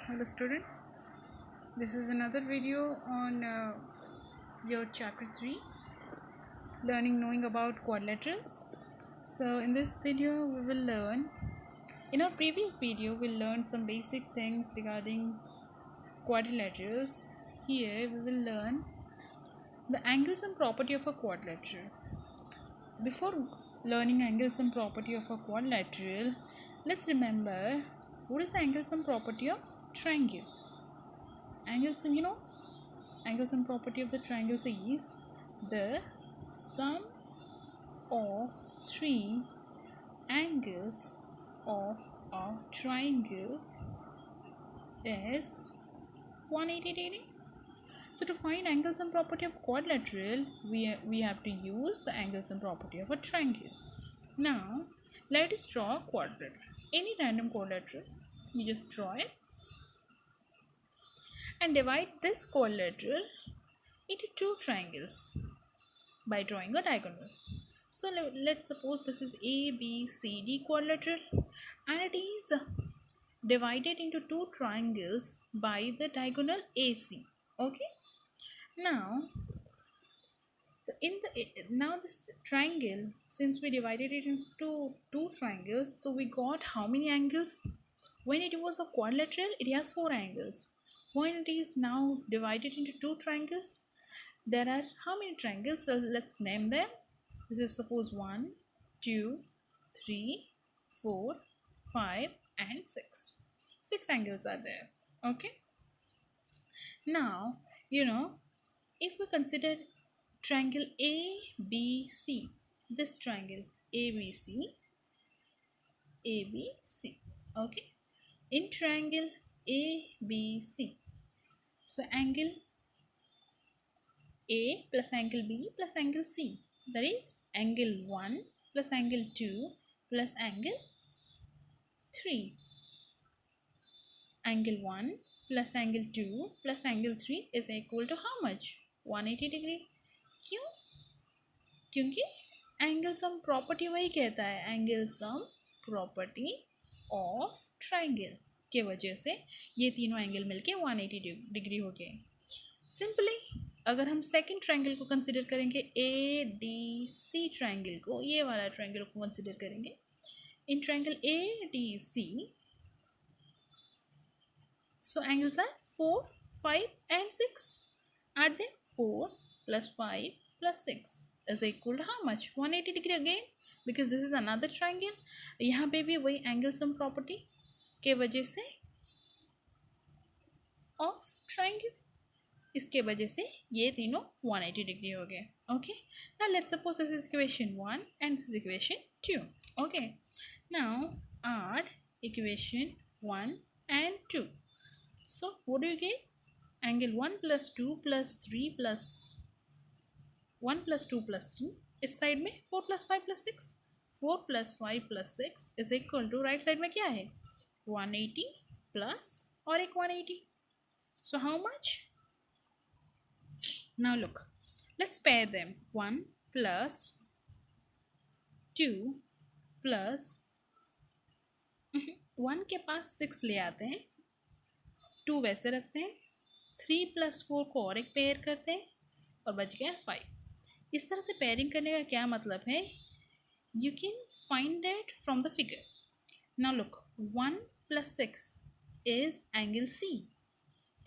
Hello students, this is another video on your chapter 3, learning knowing about quadrilaterals. So in this video we will learn, in our previous video we learned some basic things regarding quadrilaterals. Here we will learn the angles and property of a quadrilateral. Before learning angles and property of a quadrilateral, let's remember what is the angles and property of triangle. Angles and property of the triangles is the sum of three angles of a triangle is 180 degree. So to find angles and property of quadrilateral, we have to use the angles and property of a triangle. Now let us draw a quadrilateral. Any random quadrilateral, you just draw it and divide this quadrilateral into two triangles by drawing a diagonal. So let's suppose this is ABCD quadrilateral and it is divided into two triangles by the diagonal AC. Okay, now this triangle, since we divided it into two triangles, so we got how many angles? When it was a quadrilateral, it has four angles. When it is now divided into two triangles, there are how many triangles? So let's name them. This is suppose 1, 2, 3, 4, 5 and 6. 6 angles are there. Okay. Now, if we consider triangle ABC, this triangle ABC, okay, in triangle ABC, so angle A plus angle B plus angle C, that is angle 1 plus angle 2 plus angle 3. Angle 1 plus angle 2 plus angle 3 is equal to how much? 180 degree. क्यों? क्योंकि angle sum property वही कहता है, angle sum property of triangle के वजह से ये तीनों एंगल मिलके 180 डिग्री हो गए. सिंपली अगर हम सेकंड ट्राइंगल को कंसिडर करेंगे, ADC ट्राइंगल को, ये वाला ट्राइंगल को कंसिडर करेंगे. In triangle ADC, so angles are 4, 5 and 6. Add them. 4 plus 5 plus 6 is equal to how much? 180 degree again, because this is another triangle. यहाँ पे भी वही angle sum property के वजह से of triangle, इसके वजह से ये तीनों 180 डिग्री हो गए. Okay, now let's suppose this is equation 1 and this is equation 2. Okay, now add equation 1 and 2. So what do you get? Angle 1 plus 2 plus 3 plus 1 plus 2 plus 3. इस साइड में 4 plus 5 plus 6. 4 plus 5 plus 6 is equal to, right side में क्या है? 180 plus और एक 180. So how much? Now look, let's pair them. 1 plus 2 plus 1 के पास 6 ले आते हैं, 2 वैसे रखते हैं, 3 plus 4 को और एक पेयर करते हैं और बच गया 5. इस तरह से पेयरिंग करने का क्या मतलब है? You can find that from the figure. Now look, 1 plus 6 is angle C,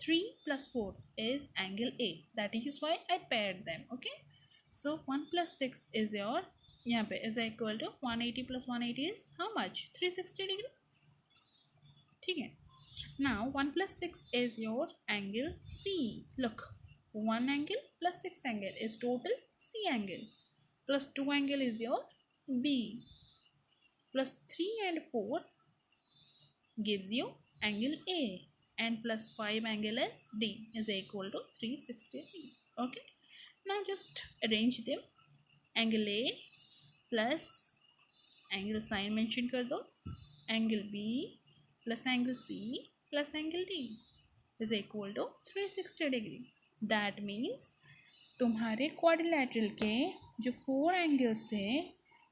3 plus 4 is angle A. That is why I paired them. Okay, so 1 plus 6 is your, यहाँ पे is equal to 180 plus 180 is how much? 360 degree. ठीक है. Now 1 plus 6 is your angle C. Look, 1 angle plus 6 angle is total C angle, plus 2 angle is your B, plus 3 and 4 gives you angle A, and plus 5 angle is D is equal to 360 degree. Okay, now just arrange them. Angle A plus angle sign mention कर दो, angle B plus angle C plus angle D is equal to 360 degree. That means तुम्हारे quadrilateral के जो 4 angles थे,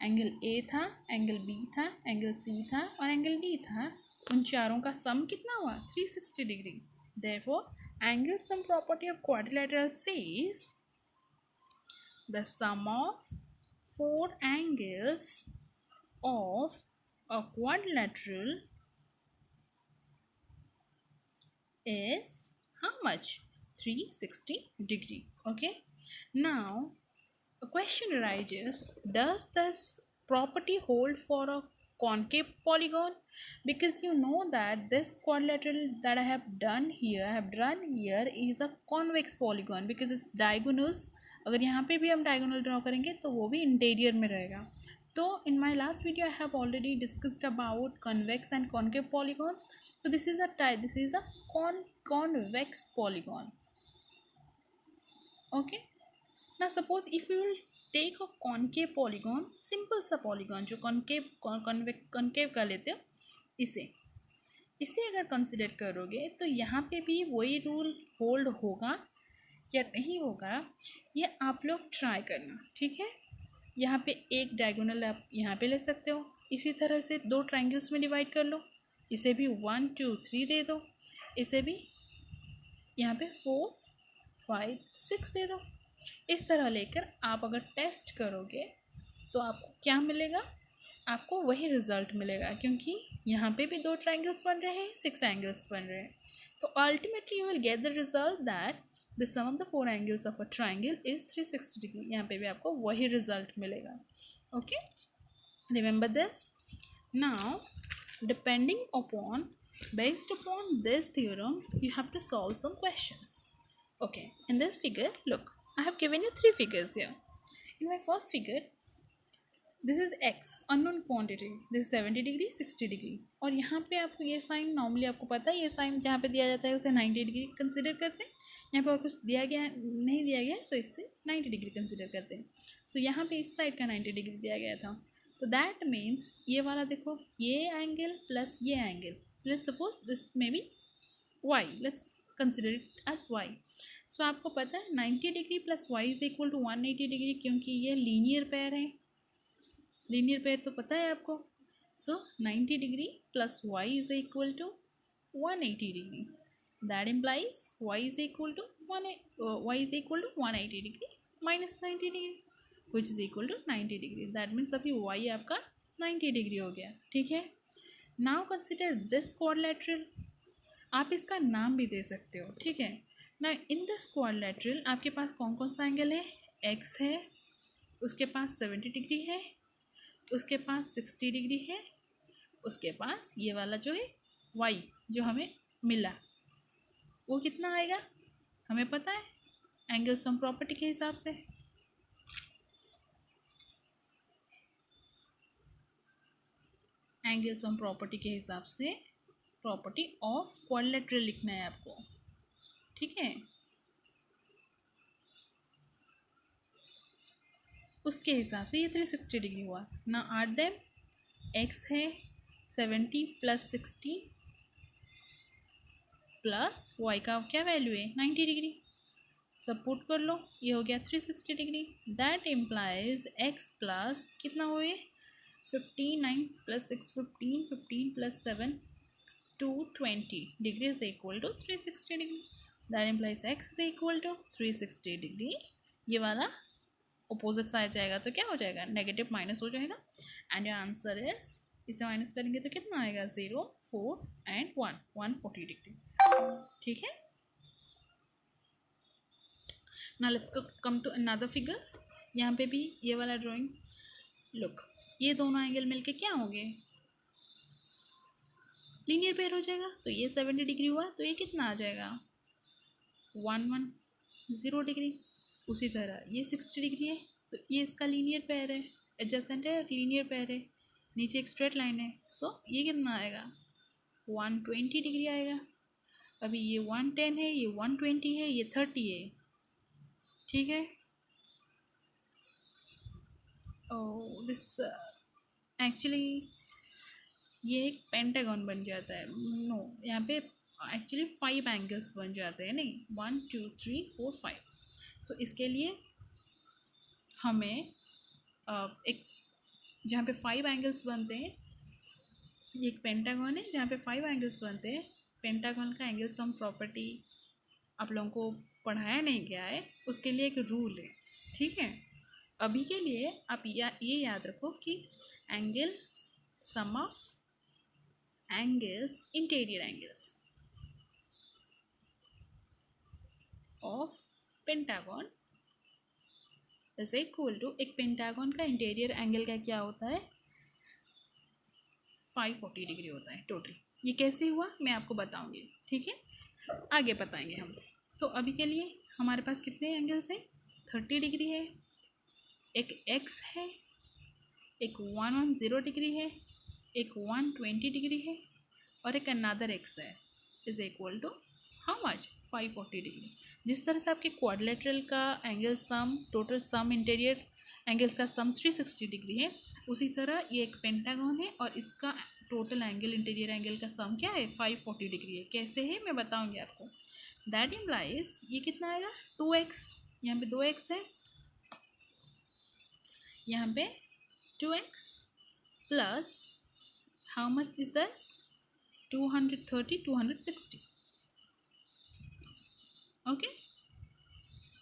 angle A था, angle B था, angle C था और एंगल D था, उन चारों का सम कितना हुआ 360 degree. Therefore, angle sum property of quadrilateral says the sum of four angles of a quadrilateral is how much 360 degree. Okay, now a question arises, does this property hold for a concave polygon? Because you know that this quadrilateral that I have done here is a convex polygon because it's diagonals. अगर यहाँ पे भी हम diagonal draw करेंगे तो वो भी interior में रहेगा. तो in my last video I have already discussed about convex and concave polygons. So this is a convex polygon. Okay. Now suppose if you will take a concave polygon, simple सा polygon जो concave कर लेते हो, इसे अगर consider करोगे तो यहाँ पे भी वही रूल होल्ड होगा या नहीं होगा, ये आप लोग ट्राई करना. ठीक है, यहाँ पे एक डायगोनल आप यहाँ पे ले सकते हो. इसी तरह से दो ट्राइंगल्स में डिवाइड कर लो, इसे भी 1 2 3 दे दो, इसे भी यहाँ पे 4 5 6 दे दो. इस तरह लेकर आप अगर टेस्ट करोगे तो आपको क्या मिलेगा, आपको वही रिजल्ट मिलेगा, क्योंकि यहाँ पे भी दो ट्राइंगल्स बन रहे हैं, 6 एंगल्स बन रहे हैं. तो ultimately you will get the result that the sum of the 4 angles of a triangle is 360 degree. यहाँ पे भी आपको वही रिजल्ट मिलेगा. Okay, remember this. Now depending upon based upon this theorem you have to solve some questions. Okay, in this figure look, I have given you 3 figures here. In my first figure, this is x, unknown quantity. This is 70 degree, 60 degree. और यहाँ पे आपको ये sign normally आपको पता है, ये sign जहाँ पे दिया जाता है उसे 90 डिग्री कंसिडर करते हैं. यहाँ पे और कुछ दिया गया है नहीं दिया गया है, सो इससे 90 डिग्री कंसिडर करते हैं. सो यहाँ पे इस साइड का 90 डिग्री दिया गया था. तो दैट मीन्स ये वाला देखो, ये एंगल प्लस ये angle, let's suppose this may be y, let's consider it as y. So आपको पता है 90 degree plus y is equal to 180 degree, क्योंकि ये लीनियर पेयर है. लीनियर पेयर तो पता है आपको. So 90 degree plus y is equal to 180 degree. That implies y is equal to 180 degree minus 90 degree which is equal to 90 degree. That means अभी y आपका 90 degree हो गया. ठीक है, नाउ कंसिडर दिस क्वाड्रिलेटरल. आप इसका नाम भी दे सकते हो. ठीक है ना, इन दिस क्वाड्रिलेटरल आपके पास कौन कौन सा एंगल है, x है, उसके पास 70 डिग्री है, उसके पास 60 डिग्री है, उसके पास ये वाला जो है y जो हमें मिला वो कितना आएगा हमें पता है एंगल सम प्रॉपर्टी के हिसाब से. एंगल सम प्रॉपर्टी के हिसाब से प्रॉपर्टी ऑफ क्वाड्रिलेटरल लिखना है आपको. ठीक है, उसके हिसाब से ये 360 डिग्री हुआ ना. आठ देम x है 70 प्लस 60 प्लस y का क्या वैल्यू है 90 डिग्री. सब पुट कर लो, ये हो गया 360 degree. That implies x plus कितना हुए 59 plus 6 15 15 plus 7 220 degree is equal to 360 degree. That implies x is equal to 360 degree. ये वाला अपोजिट साइड जाएगा तो क्या हो जाएगा, नेगेटिव माइनस हो जाएगा. एंड योर आंसर इज, इसे माइनस करेंगे तो कितना आएगा 0 4 एंड 1 140 डिग्री. ठीक है, now let's come to another figure. यहाँ पे भी ये वाला ड्राइंग लुक, ये दोनों एंगल मिलके क्या होंगे लीनियर पेयर हो जाएगा. तो ये 70 डिग्री हुआ तो ये कितना आ जाएगा 110 डिग्री. उसी तरह ये 60 डिग्री है तो ये इसका लीनियर पेयर है, एडजेसेंट है, लीनियर पेयर है, नीचे एक स्ट्रेट लाइन है. सो ये कितना आएगा 120 डिग्री आएगा. अभी ये 110 है, ये 120 है, ये 30 है. ठीक है, ओह दिस एक्चुअली ये एक पेंटागन बन जाता है. नो, यहाँ पे एक्चुअली 5 एंगल्स बन जाते हैं, नहीं 1 2 3 4 5. सो इसके लिए हमें एक जहाँ पे 5 एंगल्स बनते हैं ये एक पेंटागन है जहाँ पे 5 एंगल्स बनते हैं। पेंटागन का एंगल सम प्रॉपर्टी आप लोगों को पढ़ाया नहीं गया है, उसके लिए एक रूल है, ठीक है। अभी के लिए आप ये याद रखो कि angle sum of angles, interior angles of pentagon is equal to, एक पेंटागन का इंटीरियर एंगल का क्या होता है, 540 डिग्री होता है टोटल। ये कैसे हुआ मैं आपको बताऊंगी, ठीक है, आगे बताएंगे हम। तो अभी के लिए हमारे पास कितने एंगल्स हैं, 30 डिग्री है, एक एक्स है, एक 110 डिग्री है, एक 120 डिग्री है, और एक अनदर एक्स है, is equal to how much, 540 degree. जिस तरह से आपके क्वाड्रिलेटरल का angle sum, total sum interior angles का सम 360 डिग्री है, उसी तरह ये एक पेंटागन है और इसका टोटल एंगल, इंटीरियर एंगल का सम क्या है, 540 डिग्री है। कैसे है मैं बताऊंगी आपको। दैट इम्प्लाइज ये कितना आएगा, 2x, यहाँ पे 2x है, यहाँ पे 2x plus how much is this, 230, 260, okay,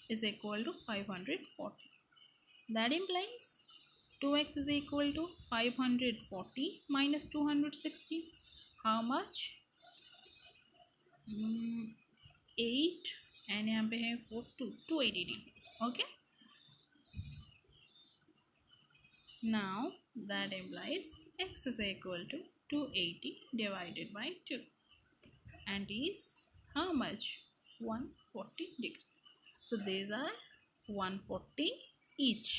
is equal to 540. That implies 2x is equal to 540 minus 260. How much? 8 and यहाँ पे है 280 degree. Okay. Now that implies x is equal to 280 divided by 2 and is how much, 140 degree. So these are 140 each.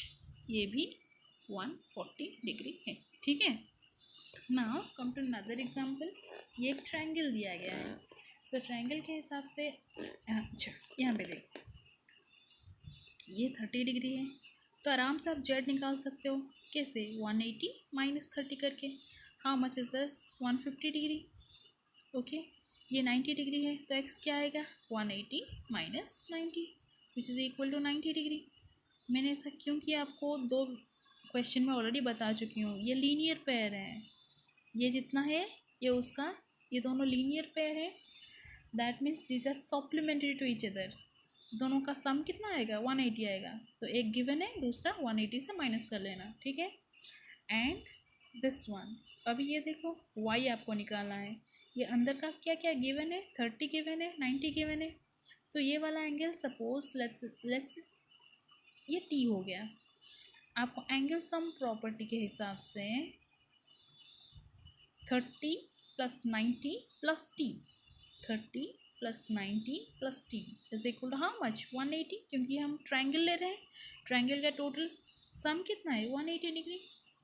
ये भी 140 degree है, ठीक है। Now come to another example. ये एक ट्रायंगल दिया गया है। सो ट्रायंगल के हिसाब से, अच्छा यहाँ पे देखो, ये 30 डिग्री है, तो आराम से आप जेड निकाल सकते हो। कैसे, 180 माइनस 30 करके। हाउ मच इज़ दस, 150 डिग्री, ओके। ये 90 डिग्री है, तो एक्स क्या आएगा, 180 minus 90 which is equal to 90 degree. मैंने ऐसा क्यों किया आपको 2 क्वेश्चन में ऑलरेडी बता चुकी हूँ। ये लीनियर पेयर है, ये जितना है ये उसका, ये दोनों लीनियर पेयर है। That means these are supplementary to each other. दोनों का सम कितना आएगा, 180 आएगा। तो एक गिवन है, दूसरा 180 से माइनस कर लेना, ठीक है। एंड दिस वन, अभी ये देखो y आपको निकालना है। ये अंदर का क्या क्या गिवन है, 30 गिवन है, 90 गिवन है। तो ये वाला एंगल सपोज लेट्स ये t हो गया। आपको एंगल सम प्रॉपर्टी के हिसाब से 30 plus 90 plus t, 30 plus 90 plus t is equal to how much, 180, क्योंकि हम ट्रायंगल ले रहे हैं। ट्रायंगल का टोटल सम कितना है, 180 degree.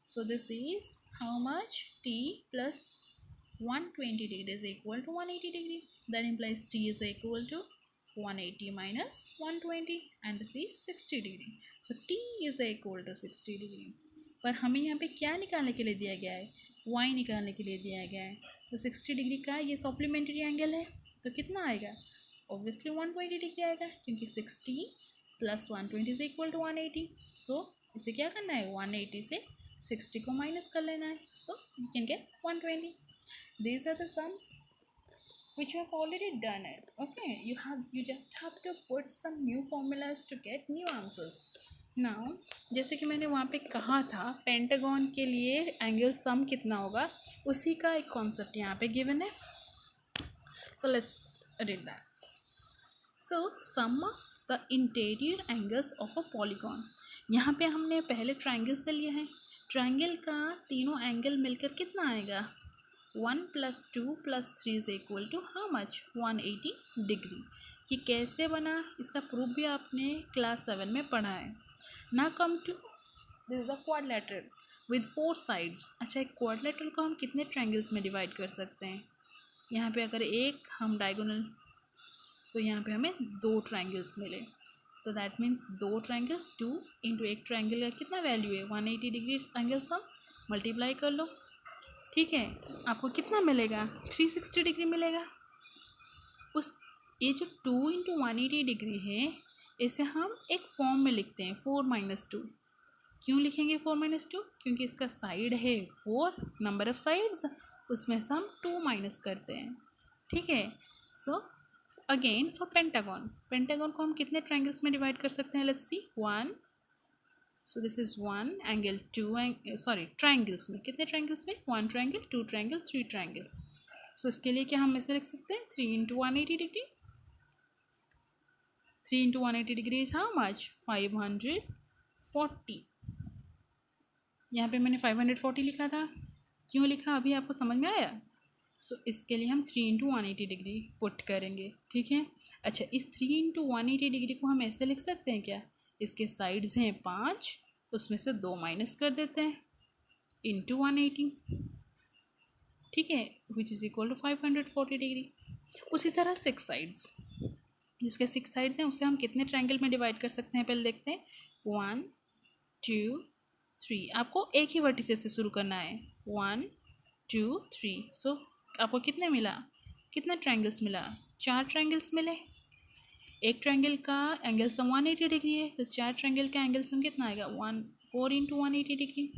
So this is how much, t plus 120 degree is equal to 180 degree. That implies t is equal to 180 minus 120 and this is 60 degree. so t is equal to 60 degree. पर हमें यहाँ पे क्या निकालने के लिए दिया गया है, y निकालने के लिए दिया गया है। तो 60 डिग्री का ये सप्लीमेंट्री एंगल है, तो कितना आएगा, ऑब्वियसली 120 डिग्री आएगा, क्योंकि 60 प्लस 120 इज इक्वल टू 180। सो इसे क्या करना है, 180 से 60 को माइनस कर लेना है। So you can get 120। These are the sums which you have already done it, okay, you just have to put some new formulas to get new answers. Now जैसे कि मैंने वहाँ पे कहा था पेंटागन के लिए एंगल सम कितना होगा, उसी का एक कॉन्सेप्ट यहाँ पे गिवन है। so let's read that. so sum of the interior angles of a polygon, यहाँ पे हमने पहले ट्रायंगल से लिया है। ट्रायंगल का तीनों एंगल मिलकर कितना आएगा, 1 + 2 + 3 is equal to how much, 180 degree. कि कैसे बना, इसका प्रूफ भी आपने क्लास 7 में पढ़ा है ना। Come to this is a quadrilateral with 4 sides. अच्छा, एक क्वाड्रिलेटरल को हम कितने ट्रायंगल्स में डिवाइड कर सकते हैं, यहाँ पे अगर एक हम डायगोनल, तो यहाँ पे हमें 2 ट्रायंगल्स मिले, तो दैट मीन्स 2 ट्रायंगल्स, 2 इंटू एक ट्रायंगल का कितना वैल्यू है, 180 डिग्री एंगल सम, मल्टीप्लाई कर लो, ठीक है। आपको कितना मिलेगा, 360 डिग्री मिलेगा। उस ये जो 2 इंटू 180 डिग्री है, इसे हम एक फॉर्म में लिखते हैं 4 - 2। क्यों लिखेंगे 4 - 2, क्योंकि इसका साइड है 4, नंबर ऑफ साइड्स, उसमें से हम 2 माइनस करते हैं, ठीक है। So again for pentagon, pentagon को हम कितने ट्रायंगल्स में डिवाइड कर सकते हैं, let's see 1, so this is 1 angle, 2 sorry triangles में, कितने ट्रायंगल्स में, 1 ट्रायंगल, 2 ट्रायंगल, 3 ट्रायंगल। सो इसके लिए क्या हम ऐसे लिख सकते हैं, 3 into 180 degree, 3 into 180 degree is how much, 540। यहाँ पे मैंने 540 लिखा था, क्यों लिखा अभी आपको समझ में आया। सो इसके लिए हम 3 इंटू 180 डिग्री पुट करेंगे, ठीक है। अच्छा, इस 3 इंटू 180 डिग्री को हम ऐसे लिख सकते हैं क्या, इसके साइड्स हैं 5, उसमें से 2 माइनस कर देते हैं, इंटू 180, ठीक है, which is equal to 540 degree. उसी तरह 6 साइड्स, जिसके 6 साइड्स हैं उसे हम कितने ट्रायंगल में डिवाइड कर सकते हैं, पहले देखते हैं, 1 2 3, आपको एक ही वर्टिसेस से शुरू करना है, 1 2 3। सो आपको कितने मिला, कितने ट्रायंगल्स मिला, 4 ट्रायंगल्स मिले। एक ट्रायंगल का एंगल सम 180 डिग्री है, तो 4 ट्रायंगल का एंगल सम कितना आएगा, 4 into 180 degree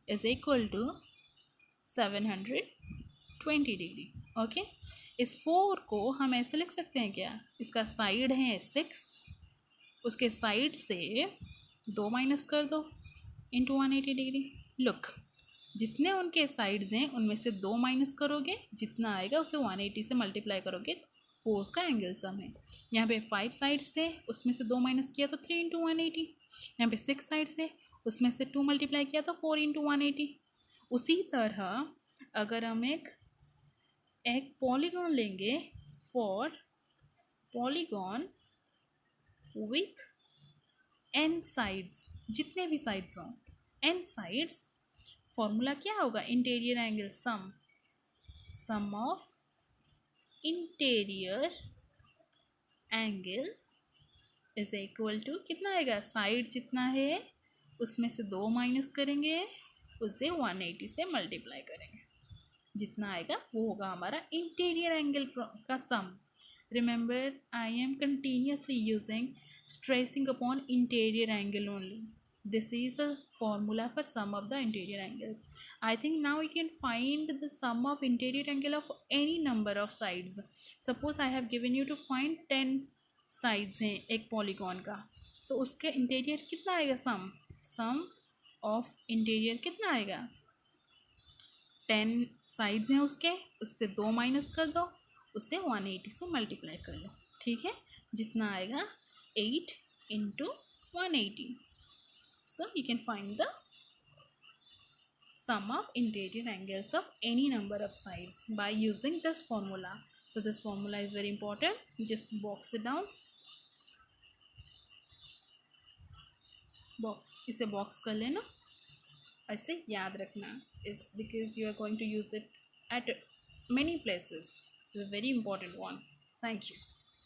is equal to 720 degree, okay. इस 4 को हम ऐसे लिख सकते हैं क्या, इसका साइड है 6, उसके साइड से 2 माइनस कर दो इंटू 180 डिग्री। लुक, जितने उनके साइड्स हैं उनमें से 2 माइनस करोगे, जितना आएगा उसे 180 से मल्टीप्लाई करोगे तो वो उसका एंगल सम है। यहाँ पे 5 साइड्स थे, उसमें से 2 माइनस किया तो 3 इंटू 180। यहाँ पे 6 साइड्स थे, उसमें से 2 मल्टीप्लाई किया तो 4 इंटू 180। उसी तरह अगर हम एक पॉलीगॉन लेंगे, for polygon with n sides, जितने भी साइड्स हों n साइड्स, फॉर्मूला क्या होगा, interior angle sum, sum of interior angle is equal to कितना आएगा, साइड जितना है उसमें से 2 माइनस करेंगे, उसे 180 से मल्टीप्लाई करेंगे, जितना आएगा वो होगा हमारा इंटीरियर एंगल का sum. Remember, I am continuously using stressing upon interior angle only. This is the formula for sum of the interior angles. I think now you can find the sum of interior angle of any number of sides. Suppose I have given you to find 10 sides हैं एक polygon का, so उसके interior कितना आएगा, sum of interior कितना आएगा, 10 sides हैं उसके, उससे 2 माइनस कर दो, उससे 180 से मल्टीप्लाई कर लो, ठीक है, जितना आएगा 8 into 180. So you can find the sum of interior angles of any number of sides by using this formula. So this formula is very important. You just box it down. Box, इसे box कर लेना, ऐसे याद रखना, is because you are going to use it at many places. It's a very important one. Thank you.